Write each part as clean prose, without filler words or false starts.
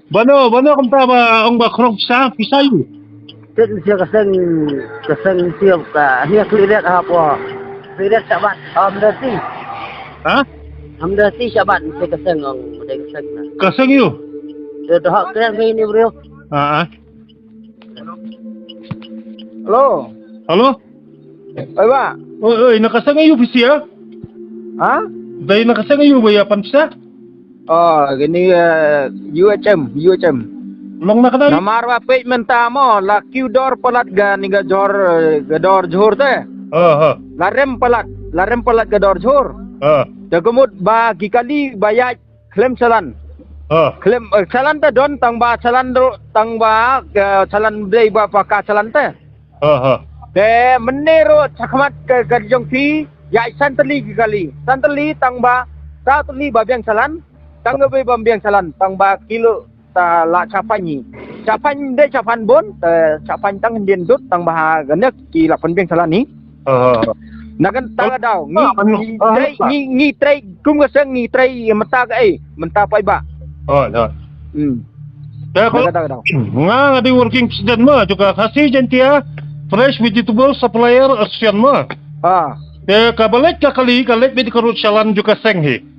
Bano kung ba ang bakrong sa pisayo. Tin siya kaseng siya ka hiya kliret apa. Kliret sabat amdati. Ha? Amdati sabat siya kaseng ang muday kaseng na. Kasang iyo. Dah kaya ini bro. Ah. Halo. Halo? Oi ba? Oy, nakasang iyo pisiya? Ha? Dahil nakasang iyo ba yapan pisa? Oh, gini UHM. Long nakadali? Namar wa page menta mo la Qdor palat ga ni gador jhur te. Larem palat gador jhur. Jagumut ba gikali bayat klem salan. Klem salan te don tang ba salan salan dei ba paka salan te. Te menero chakmat ke gadjong fi ya santali gikali. Santali tang ba satli ba biang salan. Tang be ba biang salan tang ba kilo ta la capanyi. Capan de capan bon capan tang dien dut tang bah ganek ki la pen biang salan ni. Nakan tang daw ni trai kum gaseng ni trai menta ka menta pai ba. Nga di working president mo juga kasih jantia fresh vegetable supplier asian mo. Kabalik ka kali bedi karut salan juga senghi.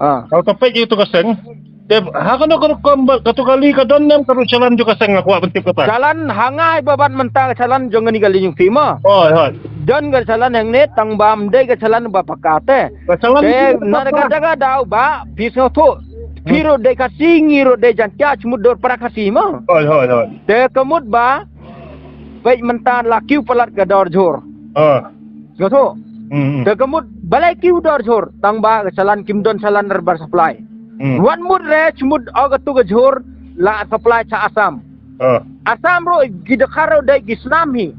Kalau tapay itu kaseng, haka na katu kali ka don nem karut salan juga seng aku bentip kata. Salan hangai babat mentang salan jong ni gali yung fima. Don ga salan yang net tang bam de ga salan ba pakate. Te nadaga daw ba piso to. Piro de kasi ngiro de jantia cmudor para kasi mo. Te kemud ba baik mentan lakiu palat ga dor jor. Goto. Te kemud balai kiu dor jor tang ba salan kimdon salan nerbar supply. Wan mud re cmud aga tu ga jor la supply cha asam. Asam ro gidakaro de gisnami.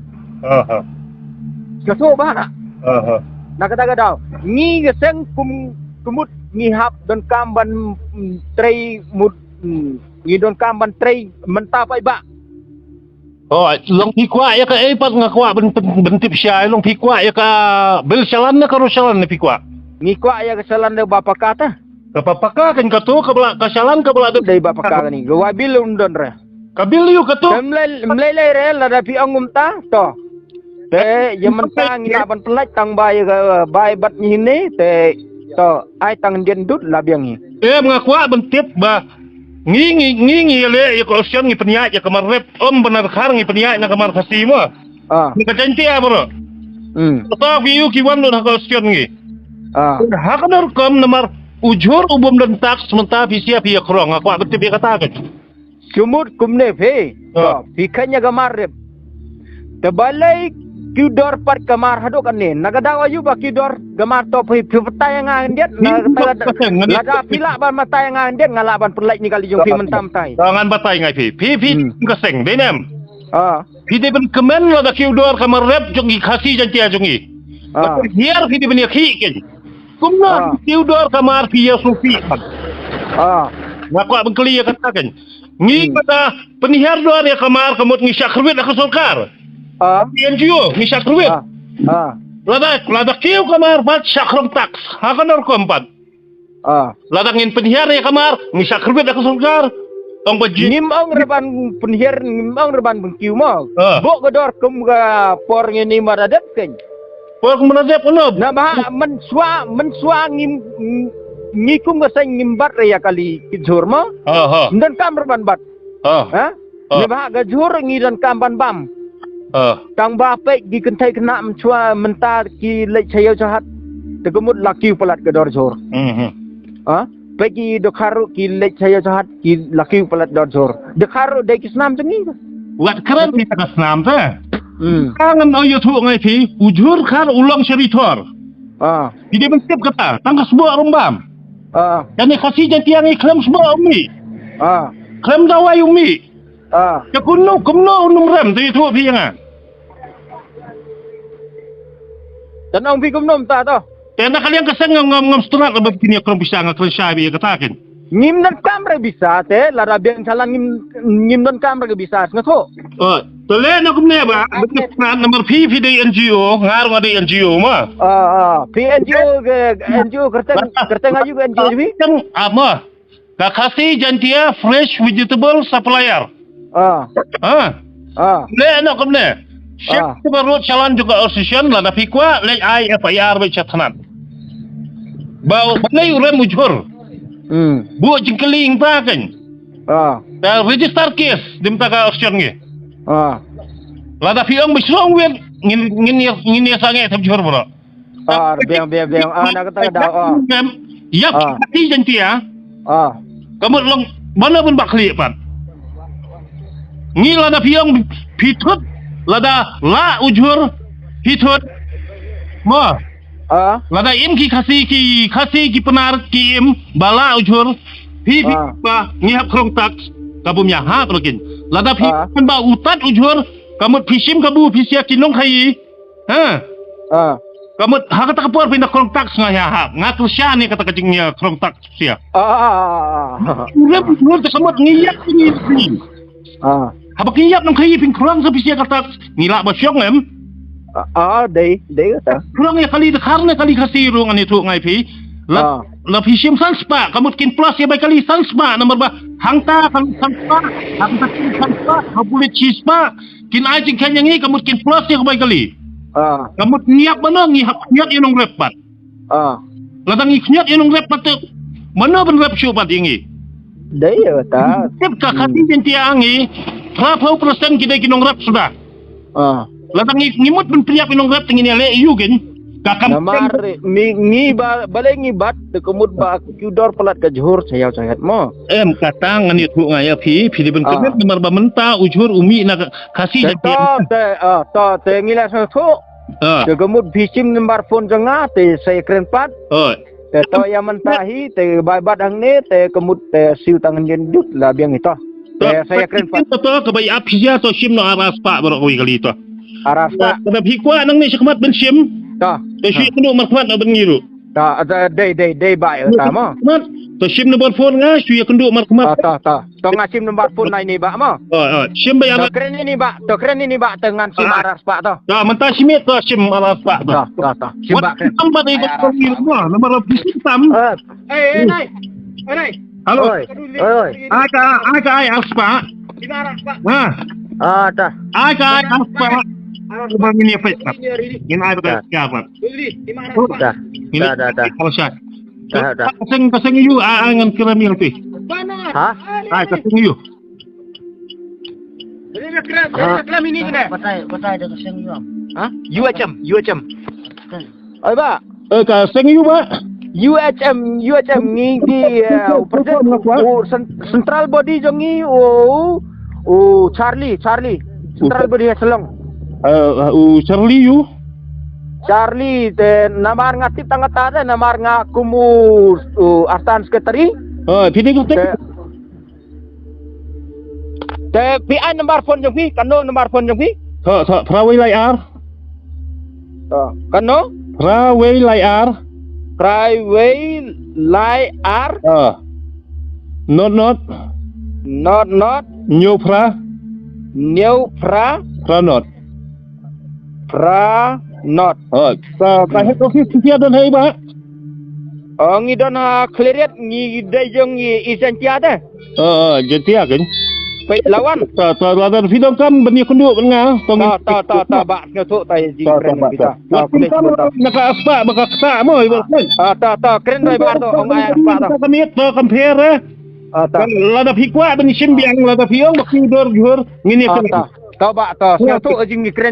Goto ba na? Nakataga daw. Ni gaseng kumut ngihap don kamban tray mud ni don kamban tray mentapa iba. Long pikwa ya ka pat nga kwa bentip siya long pikwa ya ka bil salan na karo salan na pikwa. Ni kwa ya kasalan de bapa kata. Kapapaka kan kato kabla kasalan kabla de bapa kata ni. Gawabil undon re. Kabil yu kato. Mlele re la da pi angum ta to. Te yementang ilaban pelaj tang bay bat ni ni te to ai tang dien dut labiang ni. Mga kwa bentip ba ngi le ya ko siyan ngi penya ya kamar rep benar khar ngi penya na kamar kasi mo. Ni kajanti ya bro. Ta view ki wan na ko siyan ngi. Hakanar kam namar ujur ubum dan tax menta pisia pia krong aku bentip ya katakan. Sumut kumne phe. Pikanya kamar rep. Tebalai Qdor pat kamar hadok ane nagadawa yu ba Qdor gamar to petay nga ndiet lada pila ba matay nga ndiet ngalaban perlai ni kali yung mentam tay jangan batay nga pi kaseng denem de ben kemen lada Qdor kamar rep jongi khasi jantia jongi hier de ben yakhi ken kumna Qdor kamar pi ya sufi ngaku ben kli ya katakan ngi kata penihar doar ya kamar kemut ngi syakrwit ak sulkar NGO, ni syakrwit. Lada kiu kamar pat syakrom tax. Hakan or kompat. Lada ngin penihar ya kamar, ni syakrwit ak sulkar. Tong baji. Ngimong reban penihar ngimong reban bengkiu mo. Bok gedor kum ga por ngini maradet ken. Por kum maradet unob. Na ba menswa ngikum ga sang ngimbat ya kali kijur mo. Dan kam reban bat. Ni ba ga jur ngi dan kam ban bam. Tang ba pe gi kentai kena mchua menta ki lek chayo chahat tegumut laki palat gador jor. Pe gi dokharu ki lek chayo chahat ki laki palat gador jor. Dokharu de kisnam tengi. Wat keren pi kasnam ta. Kangen au youtube ngai pi ujur khar ulong seritor. Di bentip kata tangkas buat rumbam. Kani kasih jantiang iklam semua umi. Klam dawai umi. Ya kumno unum rem tu itu pi nga. Dan ang bikum nom ta to. Kaya kalian kasang ngam strat abang kini akong bisa nga konsyabi katakin. Ngim dan kamera bisa te lara biang salan ngim dan kamera bisa ngato. Tole na kumne ba betul na nomor P di NGO ngar ngadi NGO ma. P NGO kerteng ayu NGO bi. Ama Kakasi jantia fresh vegetable supplier. Le anak kemne. Chef perut jalan juga association lah tapi kuat le FIR bercatanan. Bau balai urem ujur. Buat jengkeling tak kan? Dah register case dimta ka association ni. Lah tapi orang bersuang wen ngin sangat ujur bro. Biang. Nak kata dah. Yap, kakasi jantia. Kamu long mana pun bakli pan. Ni lada piang pitut lada la ujur pitut ma lada im ki khasi ki penar ki im bala ujur pi ba ngihap krong tak kabum ya ha trokin lada pi ba utat ujur kamu pisim kabu pisia kinong khai kamu hak kata kapur pindah krong tak ngaya ha ngaku sya ni kata kacingnya krong tak sia udah betul tersebut ngiyak ni apa kiap nang kai ping kurang sa pisia kata ngila ba syong em dei kata kurang ya kali karna kali kasirung ani tu ngai pi la pisim sanspa kamu kin plus ya bai kali sanspa nomor ba hangta sanspa hangta sanspa habule chispa kin ajing kanya ngi kamu kin plus ya bai kali kamu niap mana niat inong repat la tangi niat inong repat mana ben rep syupat ingi dei kata sep ka khati jentia angi 30% kita kinong rap sudah. Latang ngimut pun priap kinong rap tingin le yugen. Kakam namar ngi balai ngibat kemud ba kudor pelat ke Johor saya mo. Kata ngani tu ngaya pi ben kemet nomor ba menta ujur umi nak kasih te ngila sa tu. Te kemud bisim nomor phone janga te saya keren pat. Te to yang mentahi te bat hang ne te kemud te siu tangan gendut lah biang itu. Saya keren pat. Betul kebai apsia to sim no aras pak berok kali itu. Aras pak. Tapi hikwa nang ni sekemat ben sim. Ta. Te sim kenu markmat ben ngiru. Ta dei ba ta mo. To sim no phone nga su ya kendu markmat. Ta. To ngasim nomor phone nai ni ba mo. Sim bayar. To keren ini ba dengan sim aras pak to. Ta mentah sim to sim aras pak to. Ta. Sim ba keren. Tempat ni ko ngiru nomor bisim. Nai. Halo. Oi. Aga ai aspa. Dimana Pak? Ta. Aga ai aspa. Bang ini apa? Ini ai betul siapa? Dimana Pak? Dah. Kalau saya. Dah. Pasang you angan keramil tu. Hah? Pasang you. Ini keram ini kena. Patai dah pasang you. Hah? UHM. Oi, Pak. Pasang you, Pak. UHM ngigi central body jongi Charlie central body selong Charlie te namar ngatip tangat ada namar ngakumu astan sekretari pini ko te PI nomor phone jongi kano nomor phone jongi Praway layar kano Praway layar Private layar not new pra not kahit office siya don hay ba ngi don clearet ngi dejong isen tiada jentia kan lawan lawan video kam bani kundu nga ta ba nyoto ta ji keren kita naka aspa baka kta mo ta keren doi ba to ong ay aspa to kami to compare lada pikwa bani simbiang lada piong bakidor juhur ngini ta ba to nyoto ji keren